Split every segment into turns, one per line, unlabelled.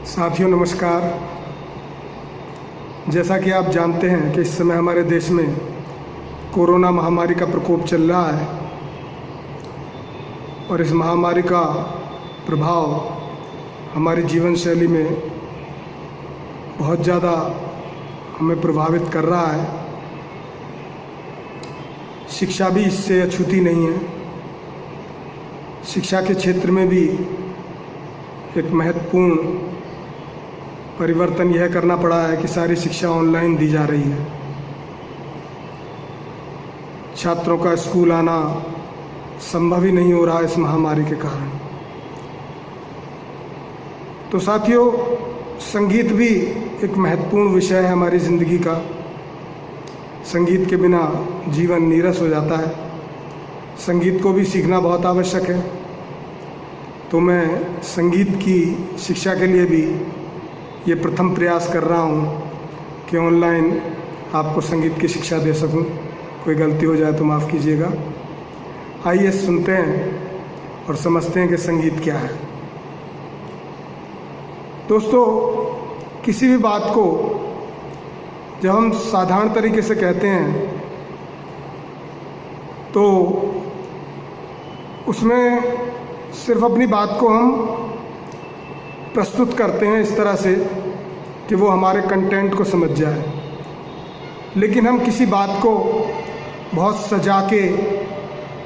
साथियों नमस्कार। जैसा कि आप जानते हैं कि इस समय हमारे देश में कोरोना महामारी का प्रकोप चल रहा है और इस महामारी का प्रभाव हमारी जीवन शैली में बहुत ज़्यादा हमें प्रभावित कर रहा है। शिक्षा भी इससे अछूती नहीं है। शिक्षा के क्षेत्र में भी एक महत्वपूर्ण परिवर्तन यह करना पड़ा है कि सारी शिक्षा ऑनलाइन दी जा रही है। छात्रों का स्कूल आना संभव ही नहीं हो रहा इस महामारी के कारण। तो साथियों, संगीत भी एक महत्वपूर्ण विषय है हमारी ज़िंदगी का। संगीत के बिना जीवन नीरस हो जाता है। संगीत को भी सीखना बहुत आवश्यक है। तो मैं संगीत की शिक्षा के लिए भी ये प्रथम प्रयास कर रहा हूँ कि ऑनलाइन आपको संगीत की शिक्षा दे सकूँ। कोई गलती हो जाए तो माफ़ कीजिएगा। आइए सुनते हैं और समझते हैं कि संगीत क्या है। दोस्तों, किसी भी बात को जब हम साधारण तरीके से कहते हैं तो उसमें सिर्फ अपनी बात को हम प्रस्तुत करते हैं इस तरह से कि वो हमारे कंटेंट को समझ जाए। लेकिन हम किसी बात को बहुत सजा के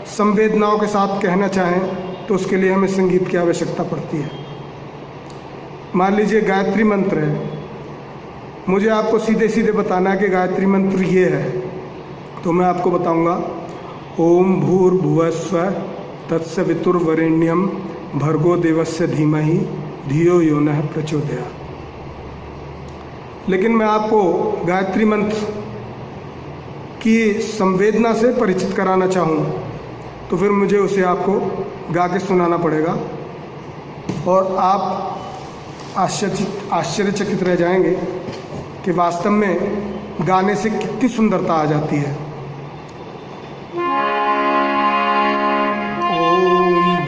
संवेदनाओं के साथ कहना चाहें तो उसके लिए हमें संगीत की आवश्यकता पड़ती है। मान लीजिए गायत्री मंत्र है। मुझे आपको सीधे सीधे बताना है कि गायत्री मंत्र ये है, तो मैं आपको बताऊंगा ओम भूर्भुवस्सुवः तत्सवितुर्वरेण्यं भर्गो देवस्य धीमहि धियो यो नः प्रचोदयात्। लेकिन मैं आपको गायत्री मंत्र की संवेदना से परिचित कराना चाहूँ तो फिर मुझे उसे आपको गा के सुनाना पड़ेगा और आप आश्चर्यचकित रह जाएंगे कि वास्तव में गाने से कितनी सुंदरता आ जाती है। ओम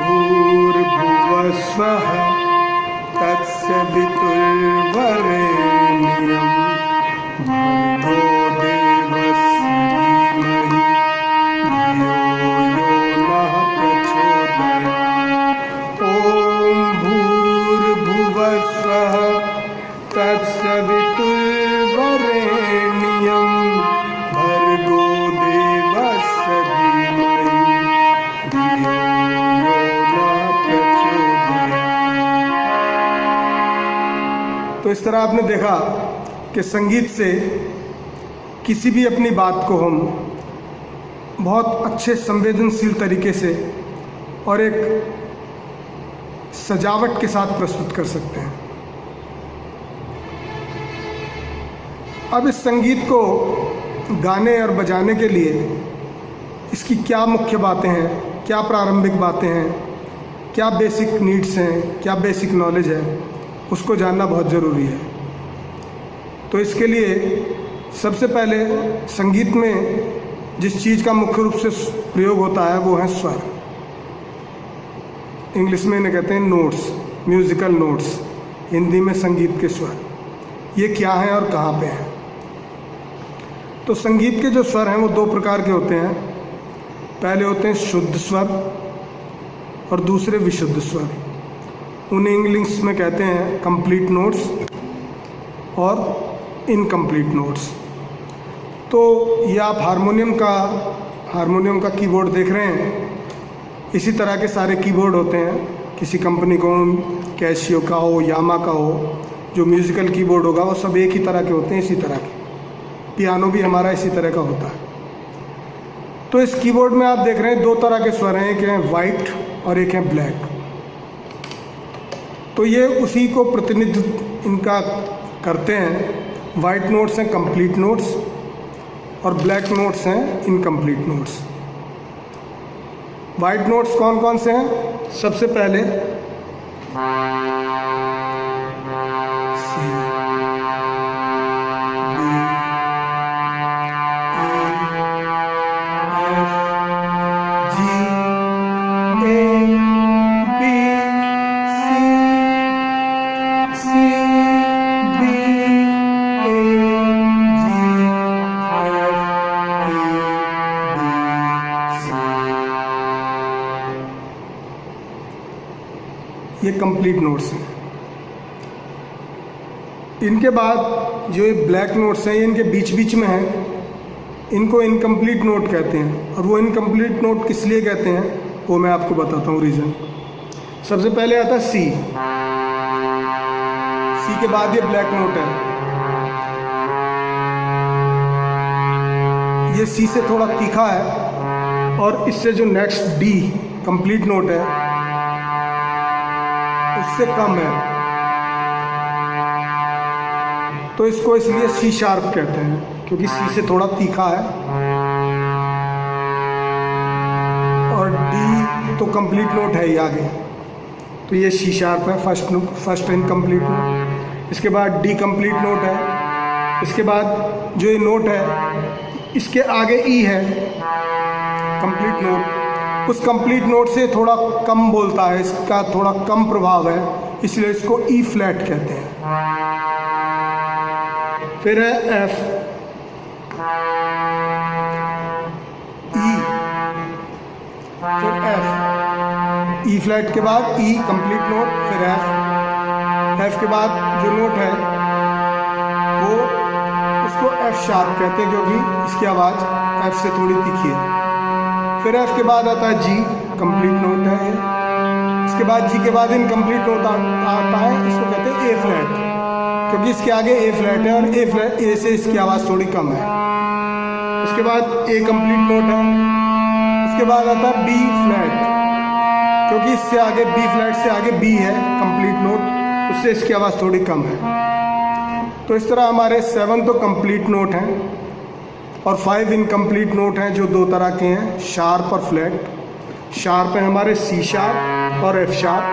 भूर्भुवस्सुवः तत्सवितुर्वरेण्यं भर्गो देवस्य धीमहि धियो यो नः प्रचोदयात्। ओम भूर्भुवस्सुवः तत्सवितुर्वरेण्यं भर्गो देवस्य धीमहि धियो यो नः प्रचोदयात्। तो इस तरह आपने देखा कि संगीत से किसी भी अपनी बात को हम बहुत अच्छे संवेदनशील तरीके से और एक सजावट के साथ प्रस्तुत कर सकते हैं। अब इस संगीत को गाने और बजाने के लिए इसकी क्या मुख्य बातें हैं, क्या प्रारंभिक बातें हैं, क्या बेसिक नीड्स हैं, क्या बेसिक नॉलेज है, उसको जानना बहुत ज़रूरी है। तो इसके लिए सबसे पहले संगीत में जिस चीज़ का मुख्य रूप से प्रयोग होता है वो है स्वर। इंग्लिश में इन्हें कहते हैं नोट्स, म्यूज़िकल नोट्स। हिंदी में संगीत के स्वर। ये क्या हैं और कहाँ पे हैं? तो संगीत के जो स्वर हैं वो दो प्रकार के होते हैं। पहले होते हैं शुद्ध स्वर और दूसरे विशुद्ध स्वर। उन्हें इंग्लिश में कहते हैं कंप्लीट नोट्स और इनकम्प्लीट नोट्स। तो ये आप हारमोनियम का कीबोर्ड देख रहे हैं। इसी तरह के सारे कीबोर्ड होते हैं। किसी कंपनी को, कैशियो का हो, यामा का हो, जो म्यूज़िकल कीबोर्ड होगा वो सब एक ही तरह के होते हैं, इसी तरह के। पियानो भी हमारा इसी तरह का होता है। तो इस कीबोर्ड में आप देख रहे हैं दो तरह के स्वर हैं, एक है वाइट और एक है ब्लैक। तो ये उसी को प्रतिनिधित्व इनका करते हैं। वाइट नोट्स हैं कंप्लीट नोट्स और ब्लैक नोट्स हैं इनकम्प्लीट नोट्स। वाइट नोट्स कौन कौन से हैं? सबसे पहले C ये कंप्लीट नोट्स हैं। इनके बाद जो ये ब्लैक नोट्स हैं ये इनके बीच बीच में हैं, इनको इनकम्प्लीट नोट कहते हैं। और वो इनकम्प्लीट नोट किस लिए कहते हैं वो मैं आपको बताता हूँ रीज़न। सबसे पहले आता है सी। सी के बाद ये ब्लैक नोट है, ये सी से थोड़ा तीखा है, और इससे जो नेक्स्ट डी कंप्लीट नोट है उससे कम है, तो इसको इसलिए सी शार्प कहते हैं क्योंकि सी से थोड़ा तीखा है। और डी तो कंप्लीट नोट है ही आगे, तो ये सी शार्प है, फर्स्ट इनकम्प्लीट नोट। इसके बाद डी कंप्लीट नोट है। इसके बाद जो ये नोट है इसके आगे ई है कंप्लीट नोट, उस कंप्लीट नोट से थोड़ा कम बोलता है, इसका थोड़ा कम प्रभाव है, इसलिए इसको ई फ्लैट कहते हैं। फिर है एफ, ई, फिर एफ, ई फ्लैट के बाद ई कंप्लीट नोट, फिर एफ। एफ के बाद जो नोट है वो उसको एफ शार्प कहते हैं क्योंकि इसकी आवाज़ एफ से थोड़ी तीखी है। फिर एफ के बाद आता है जी, कंप्लीट नोट है ये। इसके बाद जी के बाद इनकम्प्लीट नोट आता है, इसको कहते हैं ए फ्लैट क्योंकि इसके आगे ए फ्लैट है और ए फ्लैट ए से इसकी आवाज़ थोड़ी कम है। उसके बाद ए कंप्लीट नोट है। उसके बाद आता है बी फ्लैट क्योंकि इससे आगे बी फ्लैट से आगे बी है कंप्लीट नोट, उससे इसकी आवाज़ थोड़ी कम है। तो इस तरह हमारे 7 तो कंप्लीट नोट हैं और 5 इनकम्प्लीट नोट हैं जो दो तरह के हैं, शार्प और फ्लैट। शार्प है हमारे सी शार्प और एफ शार्प,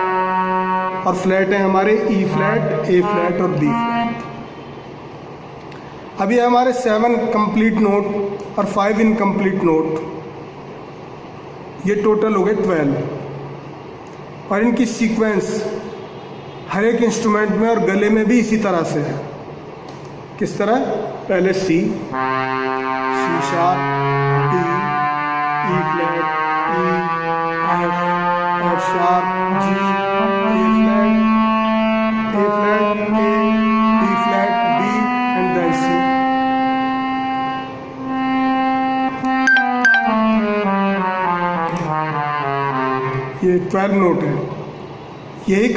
और फ्लैट है हमारे ई फ्लैट, ए फ्लैट और बी फ्लैट। अभी हमारे 7 कंप्लीट नोट और 5 इनकम्प्लीट नोट, ये टोटल हो गए 12। और इनकी सीक्वेंस हर एक इंस्ट्रूमेंट में और गले में भी इसी तरह से है। किस तरह? पहले C, C sharp, D, E flat, E, F, F sharp, G, A flat, A, B flat, B and then C. ये 12 नोट है। यही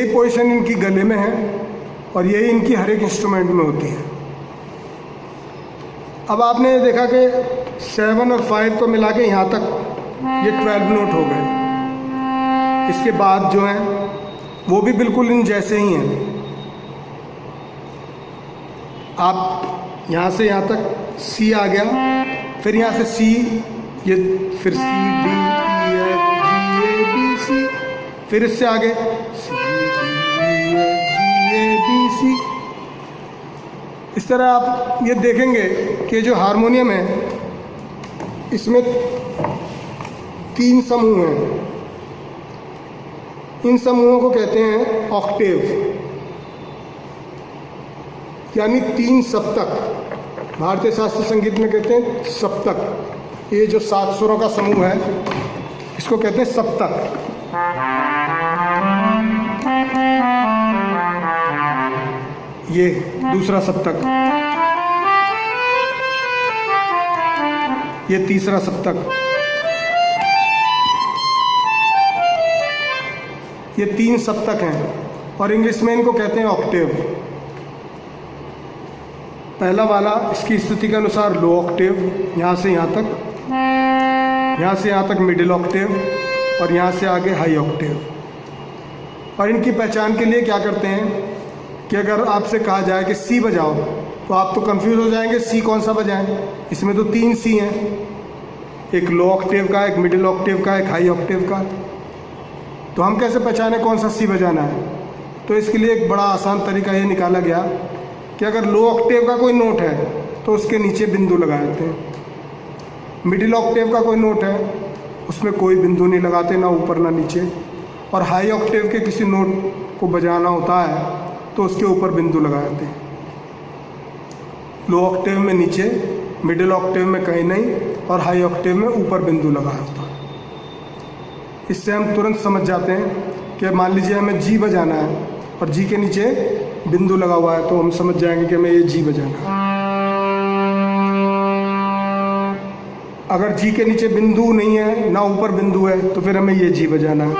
पोजीशन इनकी गले में है और यही इनकी हर एक इंस्ट्रूमेंट में होती है। अब आपने ये देखा कि 7 और 5 को मिला के यहाँ तक ये 12 नोट हो गए। इसके बाद जो हैं वो भी बिल्कुल इन जैसे ही हैं। आप यहाँ से यहाँ तक सी आ गया, फिर यहाँ से सी, ये फिर सी, डी, ई, एफ, जी, ए, बी, सी, फिर इससे आगे सी, डी, ई, एफ, जी, ए, बी, सी। इस तरह आप ये देखेंगे कि जो हारमोनियम है इसमें 3 समूह हैं। इन समूहों को कहते हैं ऑक्टेव, यानी 3 सप्तक। भारतीय शास्त्रीय संगीत में कहते हैं सप्तक। ये जो 7 सुरों का समूह है इसको कहते हैं सप्तक। ये दूसरा सप्तक, ये तीसरा सप्तक, ये 3 सप्तक हैं और इंग्लिश में इनको कहते हैं ऑक्टेव। पहला वाला इसकी स्थिति के अनुसार लो ऑक्टेव, यहाँ से यहाँ तक, यहाँ से यहाँ तक मिडिल ऑक्टेव और यहाँ से आगे हाई ऑक्टेव। और इनकी पहचान के लिए क्या करते हैं कि अगर आपसे कहा जाए कि सी बजाओ तो आप तो कंफ्यूज हो जाएंगे, सी कौन सा बजाएं, इसमें तो 3 सी हैं, एक लो ऑक्टेव का, एक मिडिल ऑक्टेव का, एक हाई ऑक्टेव का। तो हम कैसे पहचाने कौन सा सी बजाना है? तो इसके लिए एक बड़ा आसान तरीका ये निकाला गया कि अगर लो ऑक्टेव का कोई नोट है तो उसके नीचे बिंदु लगा देते हैं, मिडिल ऑक्टेव का कोई नोट है उसमें कोई बिंदु नहीं लगाते, ना ऊपर ना नीचे, और हाई ऑक्टेव के किसी नोट को बजाना होता है तो उसके ऊपर बिंदु लगा देते हैं। लो ऑक्टेव में नीचे, मिडिल ऑक्टेव में कहीं नहीं और हाई ऑक्टेव में ऊपर बिंदु लगा होता है। इससे हम तुरंत समझ जाते हैं कि मान लीजिए हमें जी बजाना है और जी के नीचे बिंदु लगा हुआ है, तो हम समझ जाएंगे कि हमें ये जी बजाना है। अगर जी के नीचे बिंदु नहीं है, ना ऊपर बिंदु है, तो फिर हमें ये जी बजाना है।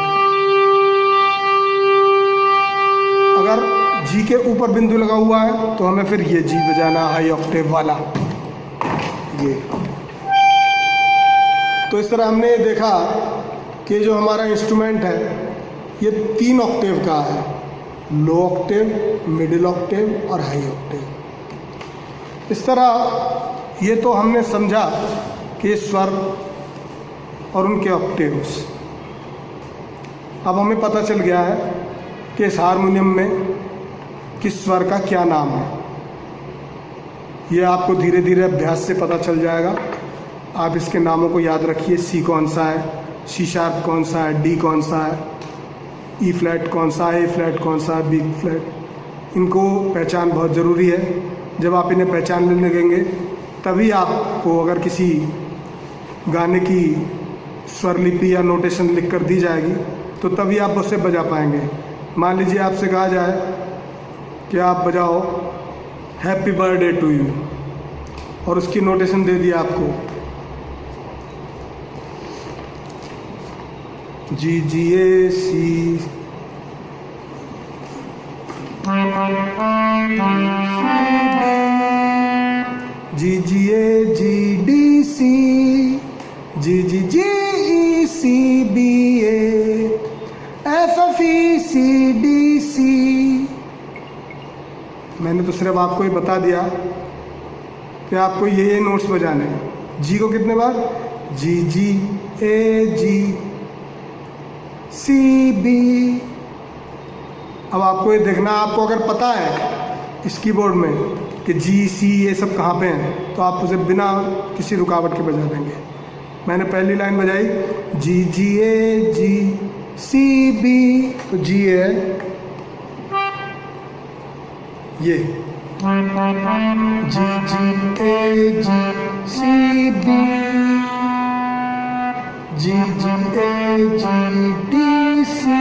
अगर जी के ऊपर बिंदु लगा हुआ है तो हमें फिर ये जी बजाना, हाई ऑक्टेव वाला ये। तो इस तरह हमने देखा कि जो हमारा इंस्ट्रूमेंट है ये 3 ऑक्टेव का है, लो ऑक्टेव, मिडिल ऑक्टेव और हाई ऑक्टेव। इस तरह ये तो हमने समझा कि स्वर और उनके ऑक्टेव्स। अब हमें पता चल गया है कि इस हारमोनियम में किस स्वर का क्या नाम है। ये आपको धीरे धीरे अभ्यास से पता चल जाएगा। आप इसके नामों को याद रखिए, सी कौन सा है, सी शार्प कौन सा है, डी कौन सा है, ई फ्लैट कौन सा है, ए फ्लैट कौन सा है, बी फ्लैट। इनको पहचान बहुत ज़रूरी है। जब आप इन्हें पहचान लेने लगेंगे तभी आपको अगर किसी गाने की स्वर लिपि या नोटेशन लिख कर दी जाएगी तो तभी आप उसे बजा पाएंगे। मान लीजिए आपसे कहा जाए कि आप बजाओ हैप्पी बर्थडे टू यू और उसकी नोटेशन दे दी आपको, G G A C, G G A G D C, G G G E C B A, F F E C D C. मैंने तो सिर्फ आपको ये बता दिया कि आपको ये नोट्स बजाने हैं। जी को कितने बार, जी G A G C B. अब आपको ये देखना, आपको अगर पता है इस कीबोर्ड में कि जी सी ये सब कहाँ पे हैं तो आप उसे बिना किसी रुकावट के बजा देंगे। मैंने पहली लाइन बजाई जी G A G C B, तो जी है ये, G G A G C B, G G A G D C,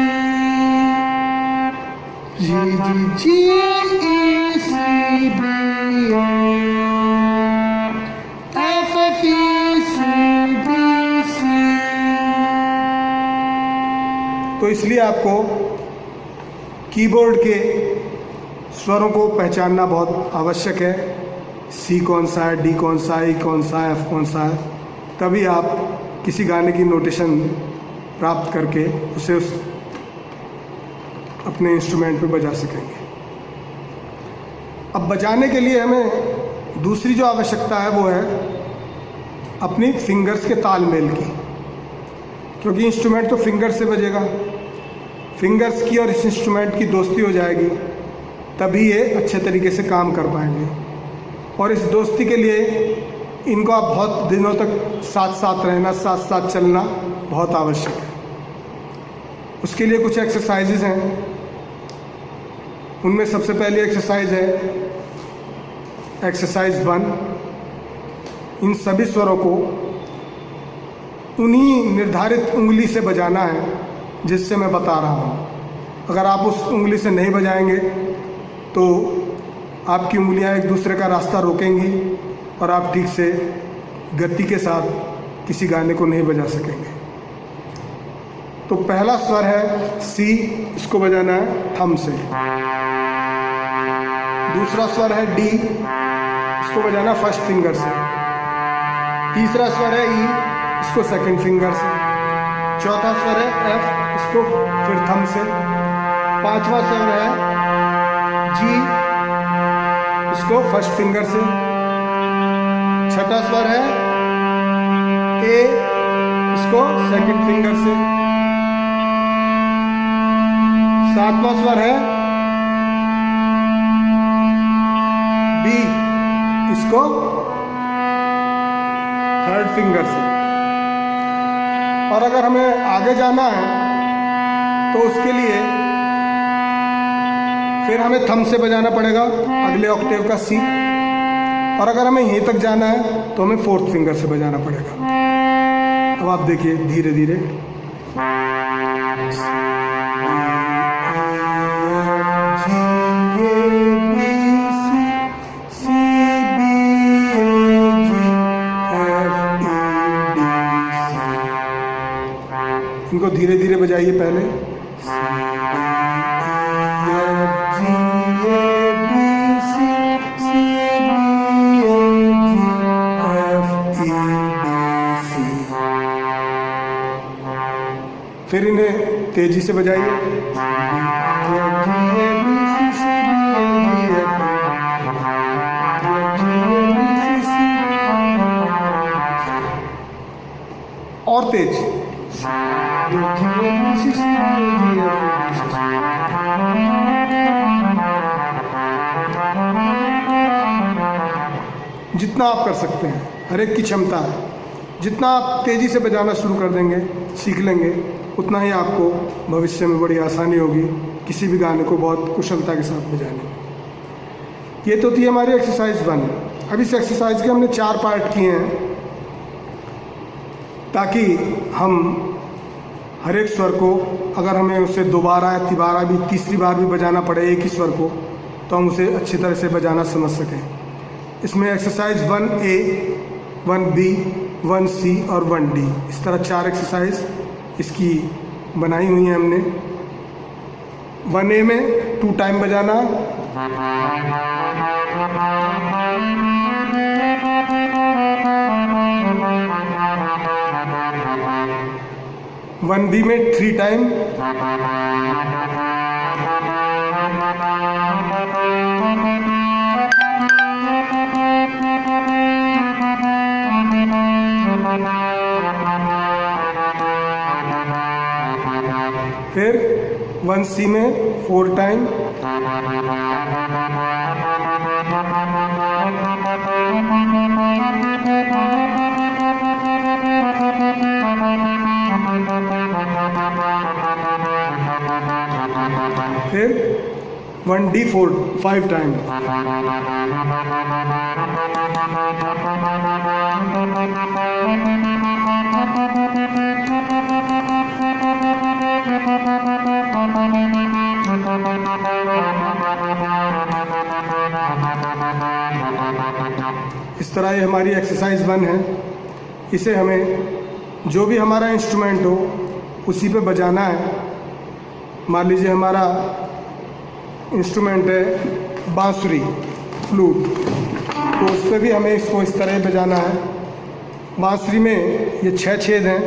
G G G E C B F F E C D C. तो इसलिए आपको keyboard के स्वरों को पहचानना बहुत आवश्यक है। सी कौन सा है, डी कौन सा है, ई कौन सा है, एफ कौन सा है, तभी आप किसी गाने की नोटेशन प्राप्त करके उसे उस अपने इंस्ट्रूमेंट पे बजा सकेंगे। अब बजाने के लिए हमें दूसरी जो आवश्यकता है वो है अपनी फिंगर्स के तालमेल की, क्योंकि इंस्ट्रूमेंट तो फिंगर से बजेगा। फिंगर्स की और इस इंस्ट्रूमेंट की दोस्ती हो जाएगी तभी ये अच्छे तरीके से काम कर पाएंगे। और इस दोस्ती के लिए इनको आप बहुत दिनों तक साथ साथ रहना, साथ साथ चलना बहुत आवश्यक है। उसके लिए कुछ एक्सरसाइजेज हैं। उनमें सबसे पहली एक्सरसाइज है एक्सरसाइज 1। इन सभी स्वरों को उन्हीं निर्धारित उंगली से बजाना है जिससे मैं बता रहा हूँ। अगर आप उस उंगली से नहीं बजाएंगे तो आपकी उंगलियां एक दूसरे का रास्ता रोकेंगी और आप ठीक से गति के साथ किसी गाने को नहीं बजा सकेंगे। तो पहला स्वर है सी, इसको बजाना है थंब से। दूसरा स्वर है डी, इसको बजाना फर्स्ट फिंगर से। तीसरा स्वर है ई, इसको सेकंड फिंगर से। चौथा स्वर है एफ, इसको फिर थंब से। पांचवा स्वर है जी, इसको फर्स्ट फिंगर से। छठा स्वर है ए, इसको सेकंड फिंगर से। सातवां स्वर है बी, इसको थर्ड फिंगर से। और अगर हमें आगे जाना है तो उसके लिए फिर हमें थंब से बजाना पड़ेगा अगले ऑक्टेव का सी। और अगर हमें यहीं तक जाना है तो हमें फोर्थ फिंगर से बजाना पड़ेगा। अब आप देखिए धीरे धीरे बजाइए पहले। फिर इन्हें तेजी से बजाइए। और तेज। जितना आप कर सकते हैं, हर एक की क्षमता है। जितना आप तेज़ी से बजाना शुरू कर देंगे, सीख लेंगे, उतना ही आपको भविष्य में बड़ी आसानी होगी किसी भी गाने को बहुत कुशलता के साथ बजाने में। ये तो थी हमारी एक्सरसाइज 1। अब इस एक्सरसाइज के हमने 4 पार्ट किए हैं ताकि हम हर एक स्वर को, अगर हमें उसे दोबारा या तिबारा भी, तीसरी बार भी बजाना पड़े एक ही स्वर को, तो हम उसे अच्छी तरह से बजाना समझ सकें। इसमें एक्सरसाइज 1A, 1B, 1C और 1D, इस तरह 4 एक्सरसाइज इसकी बनाई हुई हैं हमने। 1A में 2 टाइम बजाना, 1B में 3 टाइम, 1C में 4 टाइम, फिर 1D 5 टाइम। इस तरह ये हमारी एक्सरसाइज 1 है। इसे हमें जो भी हमारा इंस्ट्रूमेंट हो उसी पे बजाना है। मान लीजिए हमारा इंस्ट्रूमेंट है बांसुरी, फ्लूट, तो उस पर भी हमें इसको इस तरह बजाना है। बांसुरी में ये 6 छेद हैं,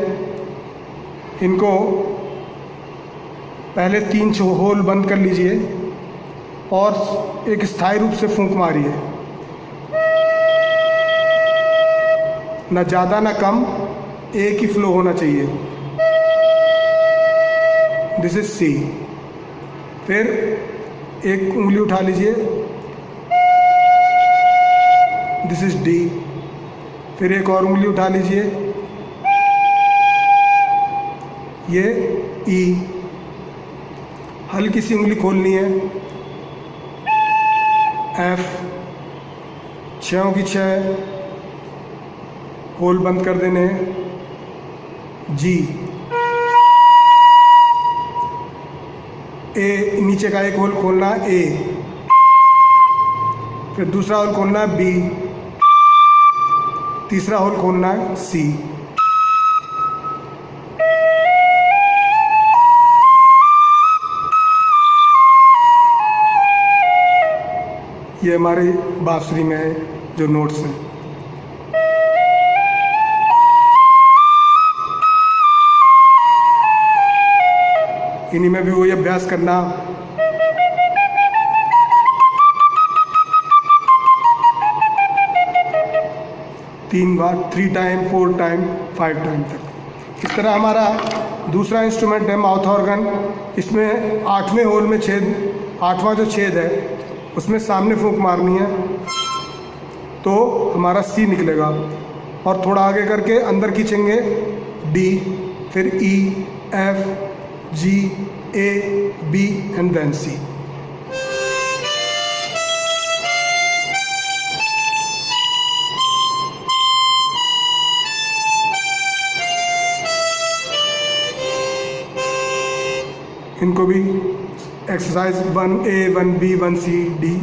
इनको पहले 3 होल बंद कर लीजिए और एक स्थायी रूप से फूंक मारिए, ना ज़्यादा ना कम, एक ही फ्लो होना चाहिए। This is C. फिर एक उंगली उठा लीजिए, दिस इज डी। फिर एक और उंगली उठा लीजिए, ये ई। हल्की सी उंगली खोलनी है, एफ। 6 की 6 होल बंद कर देने हैं, जी। ए, नीचे का एक होल खोलना है, ए। फिर दूसरा होल खोलना है, बी। तीसरा होल खोलना है, सी। ये हमारे बांसुरी में जो नोट्स हैं। इन्हीं में भी वही अभ्यास करना। तीन बार, 3 टाइम, 4 टाइम, 5 टाइम तक। इस तरह हमारा दूसरा इंस्ट्रूमेंट है माउथ ऑर्गन। इसमें 8वें होल में छेद, 8वां जो छेद है उसमें सामने फूंक मारनी है तो हमारा सी निकलेगा, और थोड़ा आगे करके अंदर खींचेंगे, डी, फिर ई, F, G, A, B and then C। इनको भी exercise 1A, 1B, 1C, D।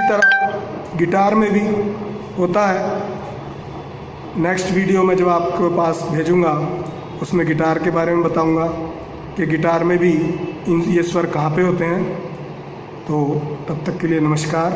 तरह गिटार में भी होता है। नेक्स्ट वीडियो में जब आपके पास भेजूँगा उसमें गिटार के बारे में बताऊँगा कि गिटार में भी ये स्वर कहाँ पे होते हैं। तो तब तक के लिए नमस्कार।